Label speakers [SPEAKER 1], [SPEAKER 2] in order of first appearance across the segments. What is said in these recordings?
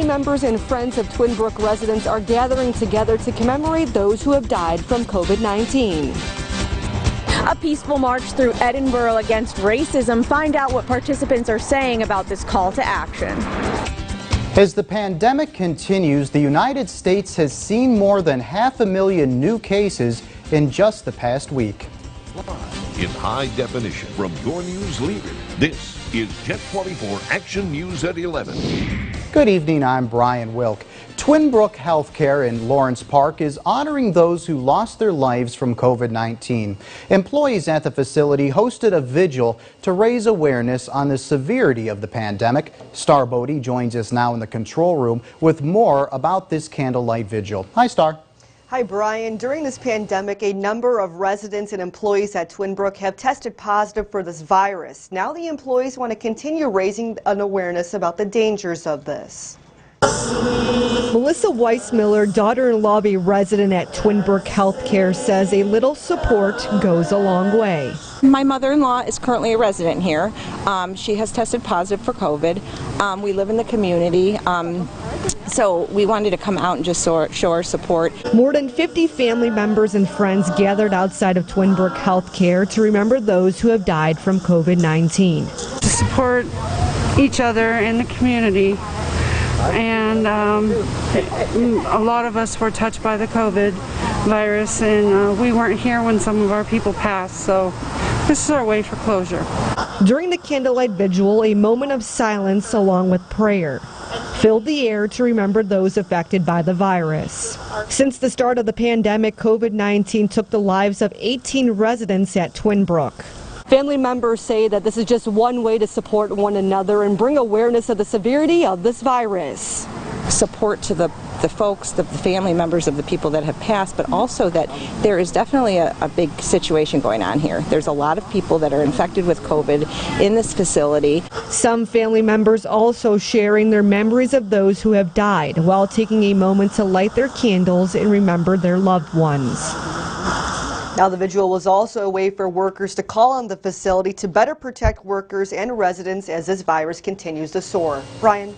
[SPEAKER 1] members and friends of Twin Brook residents are gathering together to commemorate those who have died from COVID-19.
[SPEAKER 2] A peaceful march through Edinboro against racism. Find out what participants are saying about this call to action.
[SPEAKER 3] As the pandemic continues, the United States has seen more than 500,000 new cases in just the past week.
[SPEAKER 4] In high definition from your news leader, this is Jet 24 Action News at 11.
[SPEAKER 3] Good evening, I'm Brian Wilk. Twin Brook Healthcare in Lawrence Park is honoring those who lost their lives from COVID-19. Employees at the facility hosted a vigil to raise awareness on the severity of the pandemic. Star Bodie joins us now in the control room with more about this candlelight vigil. Hi, Star.
[SPEAKER 5] Hi, Brian. During this pandemic, a number of residents and employees at Twin Brook have tested positive for this virus. Now the employees want to continue raising an awareness about the dangers of this.
[SPEAKER 1] Melissa Weissmiller, daughter-in-law resident at Twin Brook Healthcare, says a little support goes a long way.
[SPEAKER 2] My mother-in-law is currently a resident here. She has tested positive for COVID. We live in the community, so we wanted to come out and just show our support.
[SPEAKER 1] More than 50 family members and friends gathered outside of Twin Brook Healthcare to remember those who have died from COVID-19.
[SPEAKER 6] To support each other in the community. And a lot of us were touched by the COVID virus, and we weren't here when some of our people passed, so this is our way for closure.
[SPEAKER 1] During the candlelight vigil, a moment of silence along with prayer filled the air to remember those affected by the virus. Since the start of the pandemic, COVID-19 took the lives of 18 residents at Twin Brook. Family members say that this is just one way to support one another and bring awareness of the severity of this virus.
[SPEAKER 2] Support to the folks, the family members of the people that have passed, but also that there is definitely a big situation going on here. There's a lot of people that are infected with COVID in this facility.
[SPEAKER 1] Some family members also sharing their memories of those who have died while taking a moment to light their candles and remember their loved ones.
[SPEAKER 5] Now, the vigil was also a way for workers to call on the facility to better protect workers and residents as this virus continues to soar. Brian.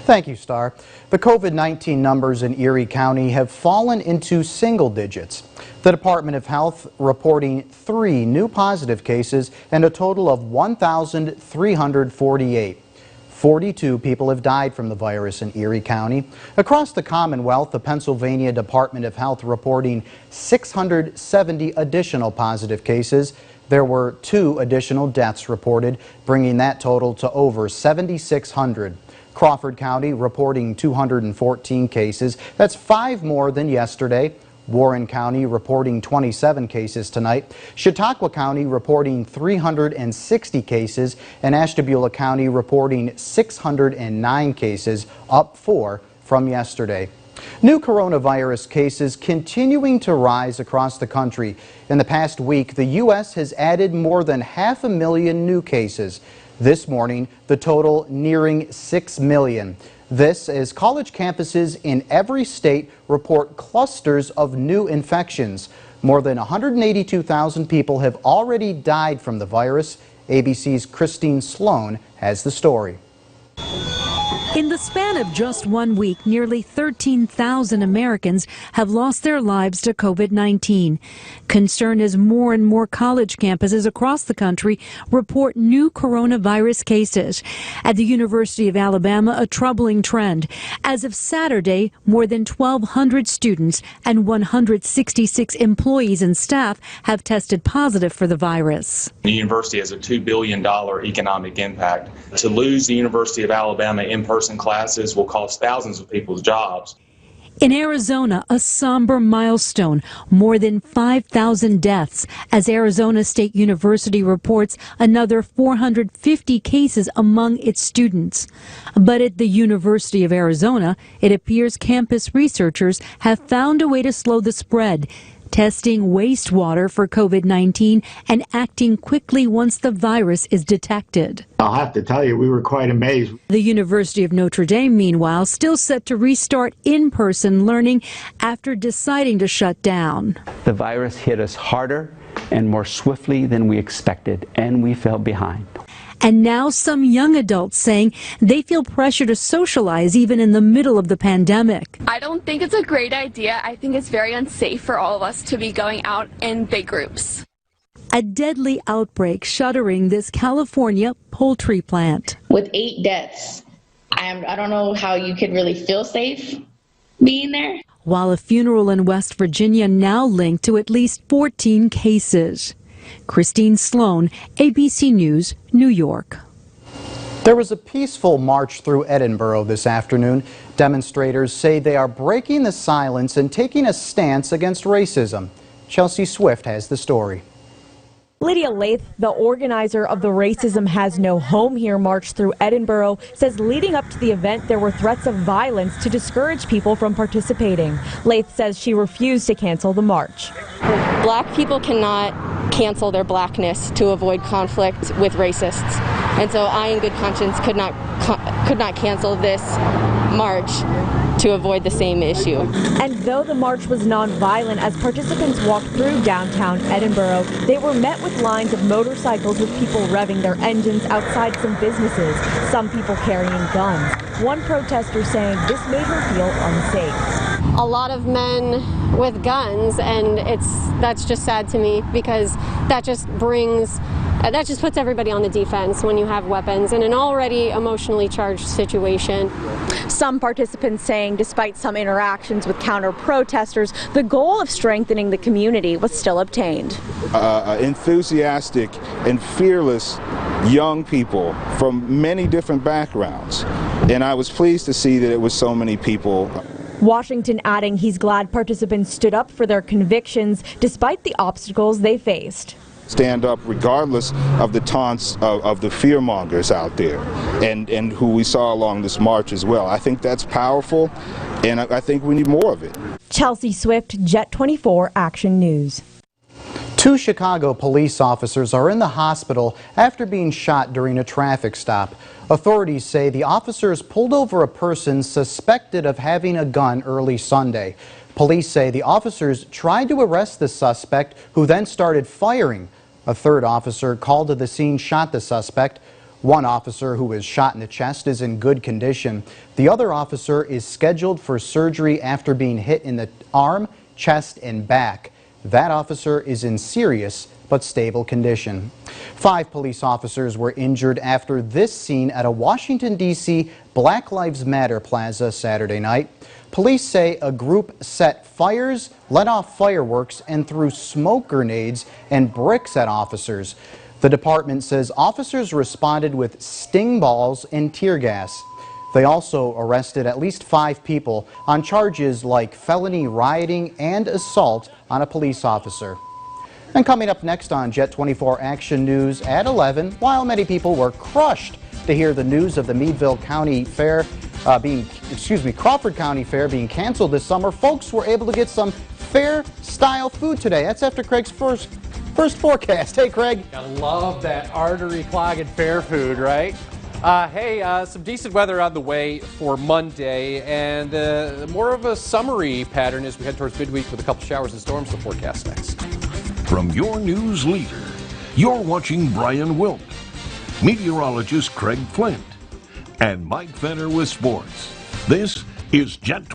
[SPEAKER 3] Thank you, Star. The COVID-19 numbers in Erie County have fallen into single digits. The Department of Health reporting 3 new positive cases and a total of 1,348. 42 people have died from the virus in Erie County. Across the Commonwealth, the Pennsylvania Department of Health reporting 670 additional positive cases. There were 2 additional deaths reported, bringing that total to over 7,600. Crawford County reporting 214 cases. That's 5 more than yesterday. Warren County reporting 27 cases tonight. Chautauqua County reporting 360 cases, and Ashtabula County reporting 609 cases, up 4 from yesterday. New coronavirus cases continuing to rise across the country. In the past week, the U.S. has added more than 500,000 new cases. This morning, the total nearing 6 million. This as college campuses in every state report clusters of new infections. More than 182,000 people have already died from the virus. ABC's Christine Sloan has the story.
[SPEAKER 7] In the span of just 1 week, nearly 13,000 Americans have lost their lives to COVID-19. Concern as more and more college campuses across the country report new coronavirus cases. At the University of Alabama, a troubling trend. As of Saturday, more than 1,200 students and 166 employees and staff have tested positive for the virus.
[SPEAKER 8] The university has a $2 billion economic impact. To lose the University of Alabama in-person classes will cost thousands of people's jobs.
[SPEAKER 7] In Arizona, a somber milestone, more than 5,000 deaths, as Arizona State University reports another 450 cases among its students. But at the University of Arizona, it appears campus researchers have found a way to slow the spread, testing wastewater for COVID-19 and acting quickly once the virus is detected.
[SPEAKER 9] I'll have to tell you, we were quite amazed.
[SPEAKER 7] The University of Notre Dame, meanwhile, still set to restart in-person learning after deciding to shut down.
[SPEAKER 10] The virus hit us harder and more swiftly than we expected, and we fell behind.
[SPEAKER 7] And now some young adults saying they feel pressure to socialize even in the middle of the pandemic.
[SPEAKER 10] I don't think it's a great idea. I think it's very unsafe for all of us to be going out in big groups.
[SPEAKER 7] A deadly outbreak shuttering this California poultry plant.
[SPEAKER 11] With 8 deaths, I don't know how you could really feel safe being there.
[SPEAKER 7] While a funeral in West Virginia now linked to at least 14 cases. Christine Sloan, ABC News, New York.
[SPEAKER 3] There was a peaceful march through Edinburgh this afternoon. Demonstrators say they are breaking the silence and taking a stance against racism. Chelsea Swift has the story.
[SPEAKER 12] Lydia Lath, the organizer of the Racism Has No Home Here march through Edinburgh, says leading up to the event there were threats of violence to discourage people from participating. Lath says she refused to cancel the march.
[SPEAKER 13] Black people cannot cancel their blackness to avoid conflict with racists. And so I, in good conscience, could not cancel this march to avoid the same issue.
[SPEAKER 12] And though the march was non-violent, as participants walked through downtown Edinburgh, they were met with lines of motorcycles with people revving their engines outside some businesses, some people carrying guns. One protester saying this made her feel unsafe.
[SPEAKER 14] A lot of men with guns, and that's just sad to me, because that just puts everybody on the defense when you have weapons in an already emotionally charged situation.
[SPEAKER 12] Some participants saying despite some interactions with counter-protesters, the goal of strengthening the community was still obtained.
[SPEAKER 15] Enthusiastic and fearless young people from many different backgrounds, and I was pleased to see that it was so many people.
[SPEAKER 12] Washington adding he's glad participants stood up for their convictions despite the obstacles they faced.
[SPEAKER 15] Stand up regardless of the taunts of the fearmongers out there and who we saw along this march as well. I think that's powerful, and I think we need more of it.
[SPEAKER 12] Chelsea Swift, Jet 24 Action News.
[SPEAKER 3] 2 Chicago police officers are in the hospital after being shot during a traffic stop. Authorities say the officers pulled over a person suspected of having a gun early Sunday. Police say the officers tried to arrest the suspect, who then started firing. A third officer called to the scene shot the suspect. One officer who was shot in the chest is in good condition. The other officer is scheduled for surgery after being hit in the arm, chest, and back. That officer is in serious but stable condition. 5 police officers were injured after this scene at a Washington, D.C. Black Lives Matter plaza Saturday night. Police say a group set fires, let off fireworks, and threw smoke grenades and bricks at officers. The department says officers responded with sting balls and tear gas. They also arrested at least 5 people on charges like felony rioting and assault on a police officer. And coming up next on Jet 24 Action News at 11, while many people were crushed to hear the news of the Meadville County Fair Crawford County Fair being canceled this summer, folks were able to get some fair-style food today. That's after Craig's first forecast. Hey, Craig.
[SPEAKER 16] I love that artery-clogging fair food, right? Some decent weather on the way for Monday, and more of a summery pattern as we head towards midweek with a couple showers and storms to forecast next.
[SPEAKER 4] From your news leader, you're watching Brian Wilk, meteorologist Craig Flint, and Mike Fenner with sports. This is Jet